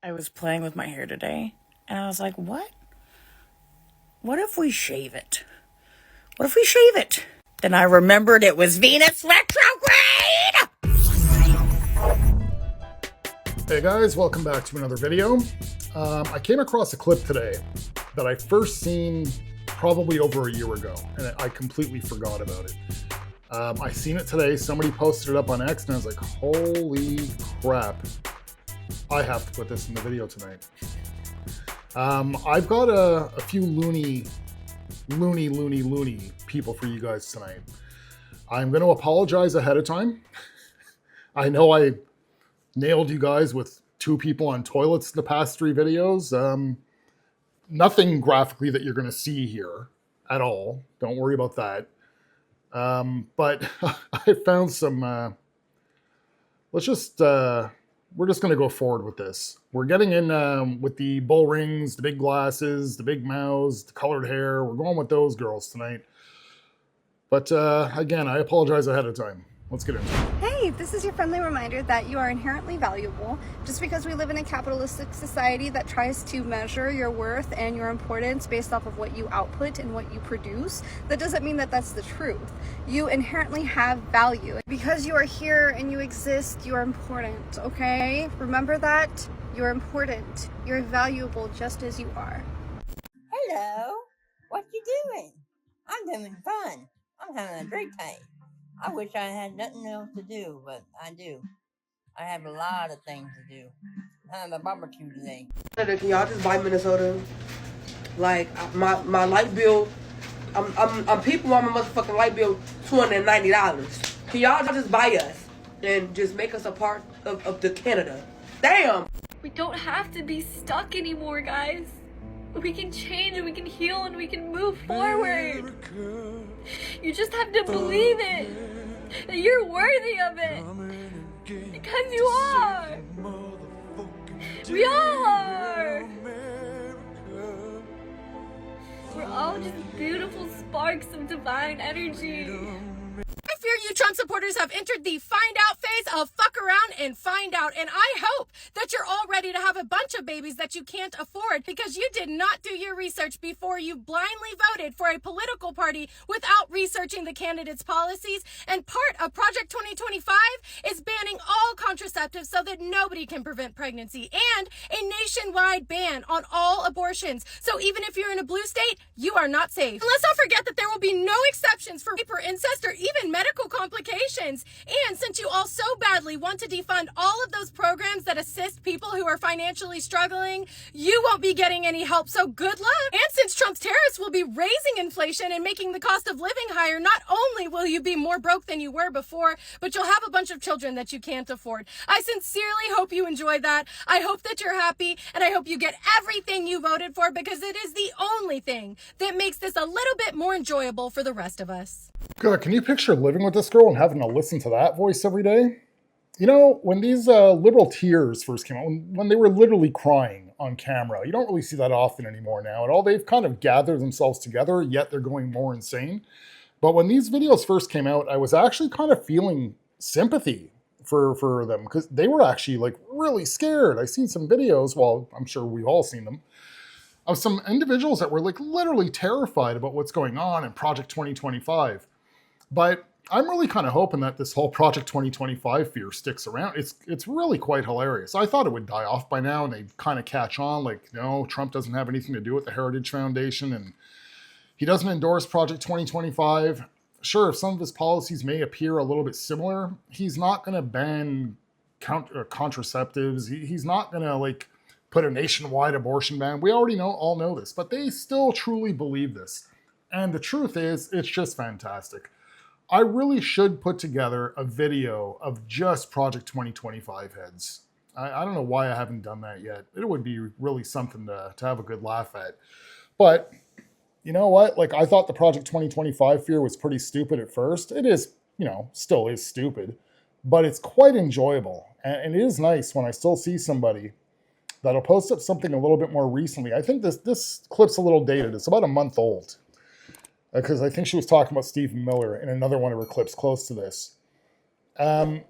I was playing with my hair today, and I was like, what? What if we shave it? What if we shave it? Then I remembered it was Venus retrograde! Hey guys, welcome back to another video. I came across a clip today that I first seen probably over a year ago, and I completely forgot about it. I seen it today, somebody posted it up on X, and I was like, holy crap, I have to put this in the video tonight. I've got a few loony people for you guys tonight. I'm going to apologize ahead of time. I know I nailed you guys with two people on toilets in the past 3 videos. Nothing graphically that you're going to see here at all. Don't worry about that. But I found some, we're just going to go forward with this. We're getting in with the bull rings, the big glasses, the big mouths, the colored hair. We're going with those girls tonight. But again, I apologize ahead of time. Let's get into it. Hey, this is your friendly reminder that you are inherently valuable. Just because we live in a capitalistic society that tries to measure your worth and your importance based off of what you output and what you produce, that doesn't mean that that's the truth. You inherently have value. Because you are here and you exist, you are important, okay? Remember that. You're important. You're valuable just as you are. Hello, what you doing? I'm doing fun. I'm having a great time. I wish I had nothing else to do, but I do. I have a lot of things to do. I'm having a barbecue today. Can y'all just buy Minnesota? Like my light bill, I'm people on my motherfucking light bill $290. Can y'all just buy us and just make us a part of the Canada? Damn. We don't have to be stuck anymore, guys. We can change and we can heal and we can move forward. You just have to believe it. That you're worthy of it. Because you are. We all are. We're all just beautiful sparks of divine energy. I fear you Trump supporters have entered the find out phase of fuck around and find out, and I hope that you're all ready to have a bunch of babies that you can't afford because you did not do your research before you blindly voted for a political party without researching the candidates' policies. And part of Project 2025 is banning all contraceptives so that nobody can prevent pregnancy, and a nationwide ban on all abortions. So even if you're in a blue state, you are not safe. And let's not forget that there will be no exceptions for rape or incest or even medical complications. And since you all so badly want to defund all of those programs that assist people who are financially struggling, you won't be getting any help, so good luck. And since Trump's tariffs will be raising inflation and making the cost of living higher, not only will you be more broke than you were before, but you'll have a bunch of children that you can't afford. I sincerely hope you enjoy that. I hope that you're happy, and I hope you get everything you voted for, because it is the only thing that makes this a little bit more enjoyable for the rest of us. God, can you picture living with this girl and having to listen to that voice every day? You know, when these liberal tears first came out, when they were literally crying on camera, you don't really see that often anymore now at all. They've kind of gathered themselves together, yet they're going more insane. But when these videos first came out, I was actually kind of feeling sympathy for them, because they were actually like really scared. I seen some videos, well, I'm sure we've all seen them, of some individuals that were like literally terrified about what's going on in Project 2025. But I'm really kind of hoping that this whole Project 2025 fear sticks around. It's really quite hilarious. I thought it would die off by now and they'd kind of catch on, like, no, Trump doesn't have anything to do with the Heritage Foundation and he doesn't endorse Project 2025. Sure, if some of his policies may appear a little bit similar, he's not going to ban contraceptives. He's not going to like put a nationwide abortion ban. We already all know this, but they still truly believe this. And the truth is, it's just fantastic. I really should put together a video of just Project 2025 heads. I don't know why I haven't done that yet. It would be really something to have a good laugh at. But you know what? Like, I thought the Project 2025 fear was pretty stupid at first. It is, still is stupid, but it's quite enjoyable. And it is nice when I still see somebody that'll post up something a little bit more recently. I think this clip's a little dated. It's about a month old. Because I think she was talking about Stephen Miller in another one of her clips close to this. And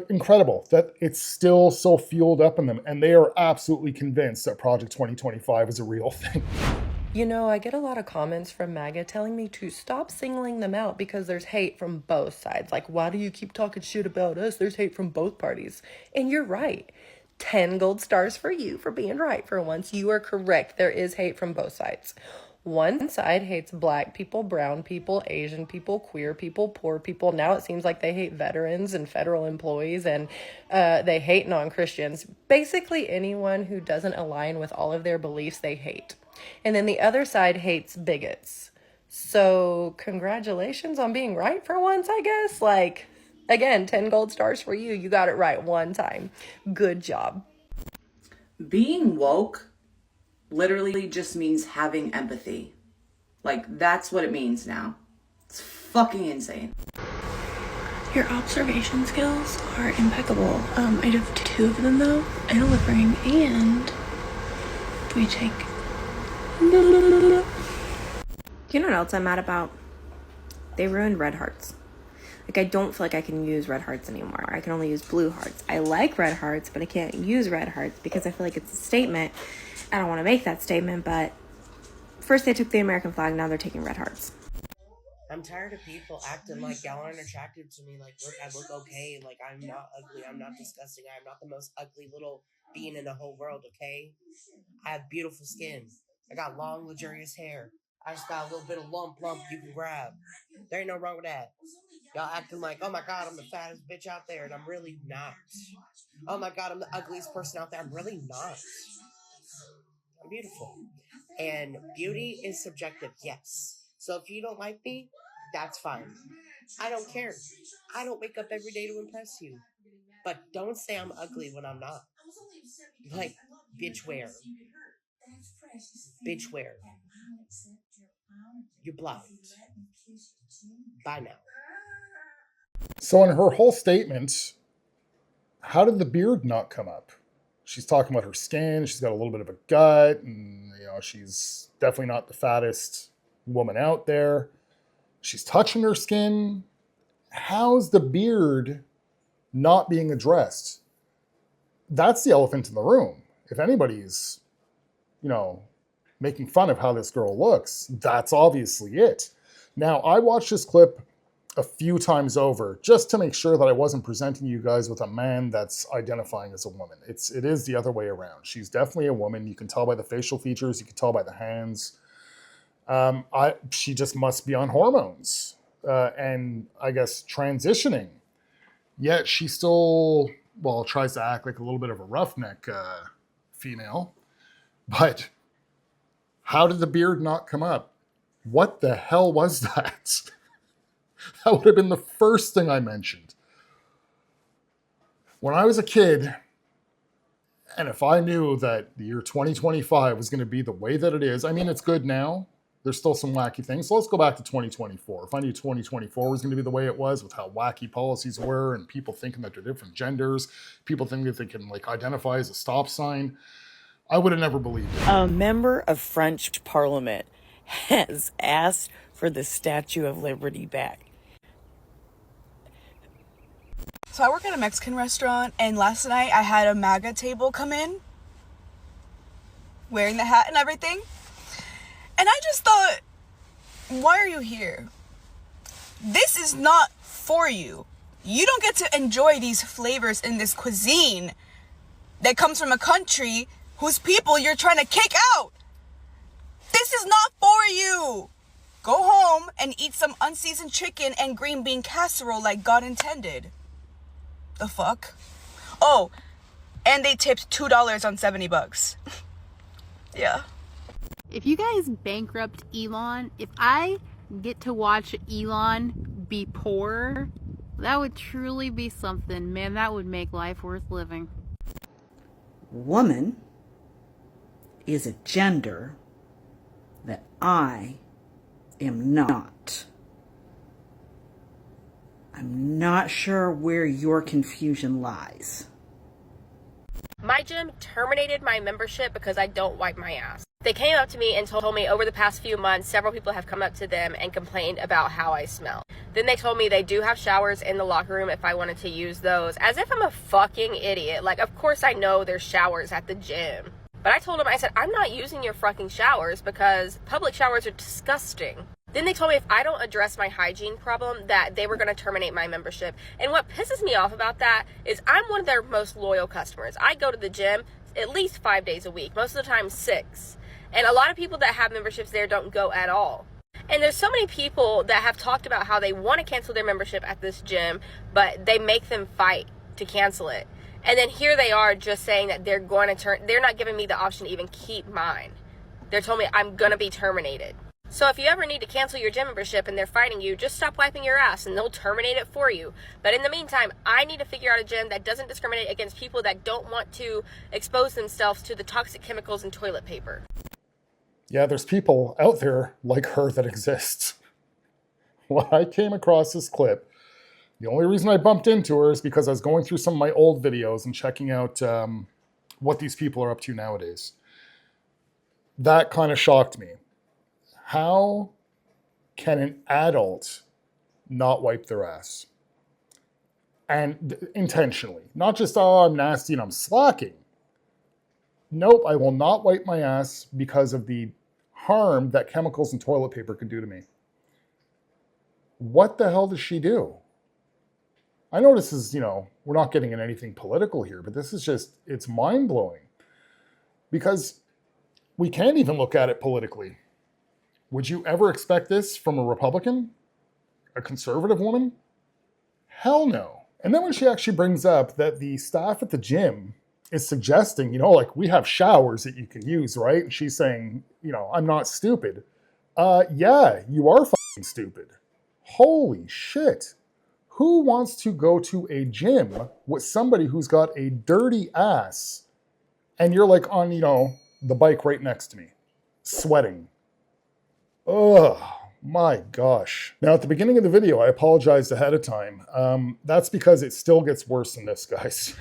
incredible that it's still so fueled up in them, and they are absolutely convinced that Project 2025 is a real thing. You know, I get a lot of comments from MAGA telling me to stop singling them out because there's hate from both sides. Like, why do you keep talking shit about us? There's hate from both parties. And you're right. 10 gold stars for you for being right for once. You are correct. There is hate from both sides. One side hates black people, brown people, Asian people, queer people, poor people. Now it seems like they hate veterans and federal employees, and they hate non-Christians. Basically anyone who doesn't align with all of their beliefs, they hate. And then the other side hates bigots. So congratulations on being right for once, I guess. Like, again, 10 gold stars for you. You got it right one time. Good job. Being woke literally just means having empathy. Like, that's what it means now. It's fucking insane. Your observation skills are impeccable. I have 2 of them though, and a lip ring, and we take. You know what else I'm mad about? They ruined red hearts. Like, I don't feel like I can use red hearts anymore. I can only use blue hearts. I like red hearts, but I can't use red hearts because I feel like it's a statement. I don't want to make that statement, but first they took the American flag, now they're taking red hearts. I'm tired of people acting like y'all aren't attracted to me. Like, look, I look okay. Like, I'm not ugly. I'm not disgusting. I'm not the most ugly little being in the whole world, okay? I have beautiful skin. I got long, luxurious hair. I just got a little bit of lump you can grab. There ain't no wrong with that. Y'all acting like, oh my God, I'm the fattest bitch out there, and I'm really not. Oh my God, I'm the ugliest person out there. I'm really not. I'm beautiful. And beauty is subjective, yes. So if you don't like me, that's fine. I don't care. I don't wake up every day to impress you. But don't say I'm ugly when I'm not. Like, bitch wear. Bitch wear. You're blind. Bye now. So in her whole statement, how did the beard not come up? She's talking about her skin. She's got a little bit of a gut, and she's definitely not the fattest woman out there. She's touching her skin. How's the beard not being addressed? That's the elephant in the room. If anybody's, making fun of how this girl looks, that's obviously it. Now, I watched this clip a few times over just to make sure that I wasn't presenting you guys with a man that's identifying as a woman. It is the other way around. She's definitely a woman. You can tell by the facial features. You can tell by the hands. She just must be on hormones and I guess transitioning. Yet she still, tries to act like a little bit of a roughneck female. But how did the beard not come up? What the hell was that? That would have been the first thing I mentioned. When I was a kid, and if I knew that the year 2025 was going to be the way that it is, I mean, it's good now. There's still some wacky things. So let's go back to 2024. If I knew 2024 was going to be the way it was with how wacky policies were and people thinking that they're different genders, people thinking that they can identify as a stop sign, I would have never believed it. A member of French Parliament has asked for the Statue of Liberty back. So I work at a Mexican restaurant, and last night I had a MAGA table come in, wearing the hat and everything. And I just thought, why are you here? This is not for you. You don't get to enjoy these flavors in this cuisine that comes from a country whose people you're trying to kick out. This is not for you. Go home and eat some unseasoned chicken and green bean casserole like God intended. The fuck? Oh, and they tipped $2 on $70. Yeah. If you guys bankrupt Elon, if I get to watch Elon be poor, that would truly be something. Man, that would make life worth living. Woman is a gender that I am not. I'm not sure where your confusion lies. My gym terminated my membership because I don't wipe my ass. They came up to me and told me over the past few months, several people have come up to them and complained about how I smell. Then they told me they do have showers in the locker room if I wanted to use those, as if I'm a fucking idiot. Like, of course I know there's showers at the gym. But I told them, I said, I'm not using your fucking showers because public showers are disgusting. Then they told me if I don't address my hygiene problem, that they were going to terminate my membership. And what pisses me off about that is I'm one of their most loyal customers. I go to the gym at least 5 days a week, most of the time 6. And a lot of people that have memberships there don't go at all. And there's so many people that have talked about how they want to cancel their membership at this gym, but they make them fight to cancel it. And then here they are just saying that they're not giving me the option to even keep mine. They're telling me I'm going to be terminated. So if you ever need to cancel your gym membership and they're fighting you, just stop wiping your ass and they'll terminate it for you. But in the meantime, I need to figure out a gym that doesn't discriminate against people that don't want to expose themselves to the toxic chemicals in toilet paper. Yeah, there's people out there like her that exist. When I came across this clip, the only reason I bumped into her is because I was going through some of my old videos and checking out what these people are up to nowadays. That kind of shocked me. How can an adult not wipe their ass? And intentionally. Not just, oh, I'm nasty and I'm slacking. Nope, I will not wipe my ass because of the harm that chemicals and toilet paper can do to me. What the hell does she do? I know this is, we're not getting in anything political here, but this is just, it's mind-blowing. Because we can't even look at it politically. Would you ever expect this from a Republican? A conservative woman? Hell no. And then when she actually brings up that the staff at the gym is suggesting, like we have showers that you can use, right? And she's saying, I'm not stupid. Yeah, you are fucking stupid. Holy shit. Who wants to go to a gym with somebody who's got a dirty ass and you're like on, the bike right next to me, sweating? Oh my gosh. Now at the beginning of the video, I apologized ahead of time. That's because it still gets worse than this, guys.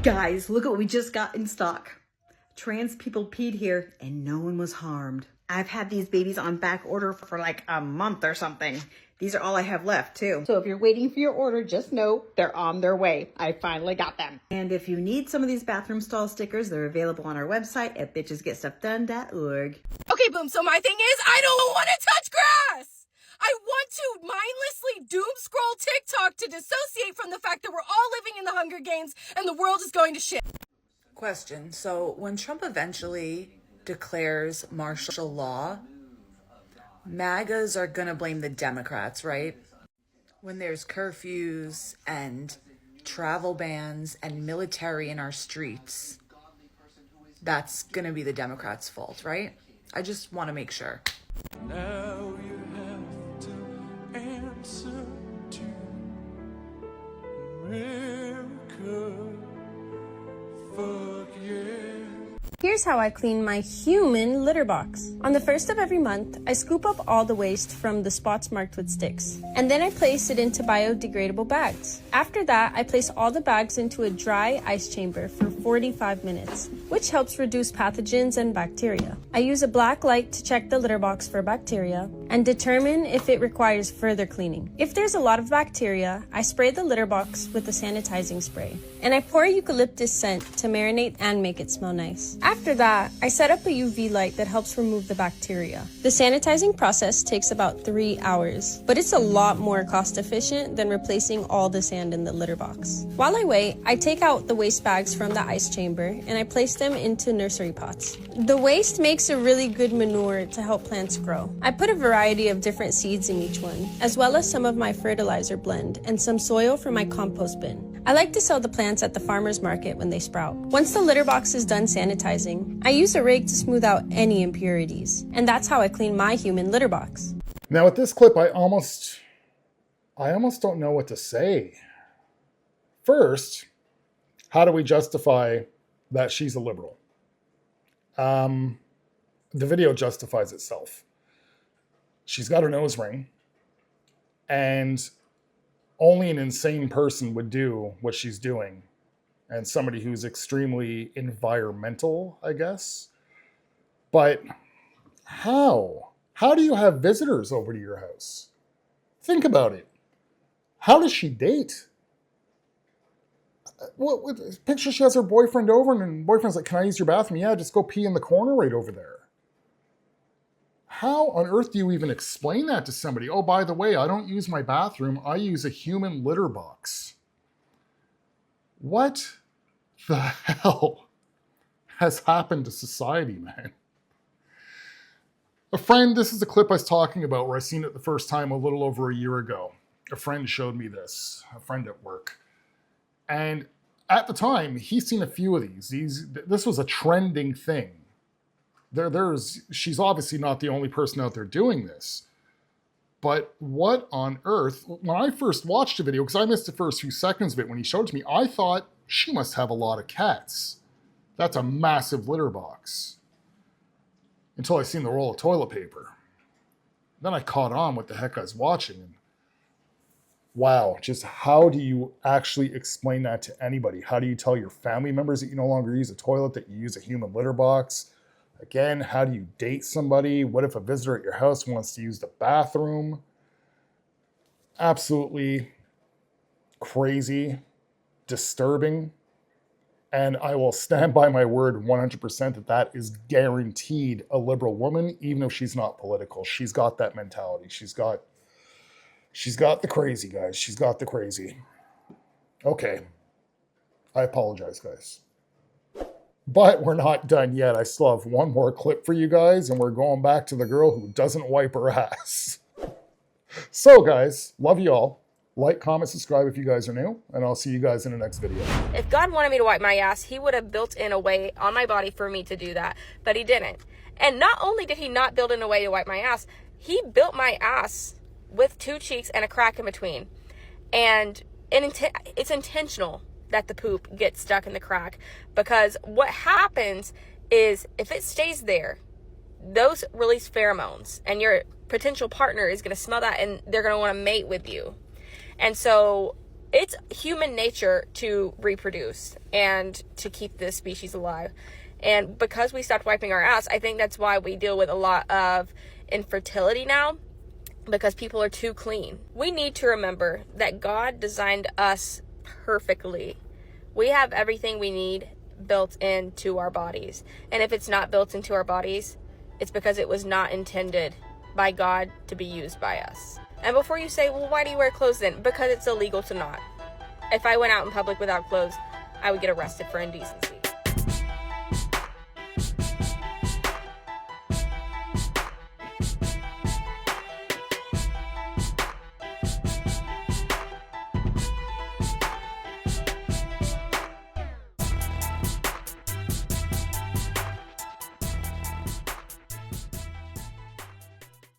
Guys, look at what we just got in stock. Trans people peed here and no one was harmed. I've had these babies on back order for like a month or something. These are all I have left too. So if you're waiting for your order, just know they're on their way. I finally got them. And if you need some of these bathroom stall stickers, they're available on our website at bitchesgetstuffdone.org. Okay, boom. So my thing is, I don't want to touch grass. I want to mindlessly doom scroll TikTok to dissociate from the fact that we're all living in the Hunger Games and the world is going to shit. Question. So when Trump eventually declares martial law, MAGAs are gonna blame the Democrats, right? When there's curfews and travel bans and military in our streets, that's gonna be the Democrats' fault, right? I just want to make sure. Now you have to answer to America. Fuck yeah. Here's how I clean my human litter box. On the first of every month, I scoop up all the waste from the spots marked with sticks, and then I place it into biodegradable bags. After that, I place all the bags into a dry ice chamber for 45 minutes, which helps reduce pathogens and bacteria. I use a black light to check the litter box for bacteria and determine if it requires further cleaning. If there's a lot of bacteria, I spray the litter box with a sanitizing spray, and I pour eucalyptus scent to marinate and make it smell nice. After that, I set up a UV light that helps remove the bacteria. The sanitizing process takes about 3 hours, but it's a lot more cost efficient than replacing all the sand in the litter box. While I wait, I take out the waste bags from the ice chamber and I place them into nursery pots. The waste makes a really good manure to help plants grow. I put a variety of different seeds in each one, as well as some of my fertilizer blend and some soil from my compost bin. I like to sell the plants at the farmer's market when they sprout. Once the litter box is done sanitizing, I use a rake to smooth out any impurities. And that's how I clean my human litter box. Now with this clip, I almost don't know what to say. First, how do we justify that she's a liberal? The video justifies itself. She's got her nose ring, and only an insane person would do what she's doing. and somebody who's extremely environmental, I guess. But how? How do you have visitors over to your house? Think about it. How does she date? What picture she has her boyfriend over, and boyfriend's like, "Can I use your bathroom?" "Yeah, just go pee in the corner right over there." How on earth do you even explain that to somebody? "Oh, by the way, I don't use my bathroom. I use a human litter box." What the hell has happened to society, man? A friend, this is a clip I was talking about where I seen it the first time a little over a year ago. A friend showed me this, a friend at work. And at the time, he's seen a few of these. This was a trending thing. She's obviously not the only person out there doing this. But what on earth? When I first watched the video, because I missed the first few seconds of it when he showed it to me, I thought she must have a lot of cats. That's a massive litter box. Until I seen the roll of toilet paper. Then I caught on what the heck I was watching. And wow, just how do you actually explain that to anybody? How do you tell your family members that you no longer use a toilet, that you use a human litter box? Again, how do you date somebody? What if a visitor at your house wants to use the bathroom? Absolutely crazy, disturbing. And I will stand by my word 100% that that is guaranteed a liberal woman, even if she's not political. She's got that mentality. She's got the crazy, guys. She's got the crazy. Okay. I apologize, guys. But we're not done yet. I still have one more clip for you guys, and we're going back to the girl who doesn't wipe her ass. So, guys, love you all. Like, comment, subscribe if you guys are new, and I'll see you guys in the next video. If God wanted me to wipe my ass, he would have built in a way on my body for me to do that, but he didn't. And not only did he not build in a way to wipe my ass, he built my ass with 2 cheeks and a crack in between. And it's intentional that the poop gets stuck in the crack, because what happens is if it stays there, those release pheromones, and your potential partner is going to smell that and they're going to want to mate with you. And so it's human nature to reproduce and to keep this species alive. And because we stopped wiping our ass, I think that's why we deal with a lot of infertility now, because people are too clean. We need to remember that God designed us perfectly. We have everything we need built into our bodies. And if it's not built into our bodies, it's because it was not intended by God to be used by us. And before you say, well, why do you wear clothes then? Because it's illegal to not. If I went out in public without clothes, I would get arrested for indecency.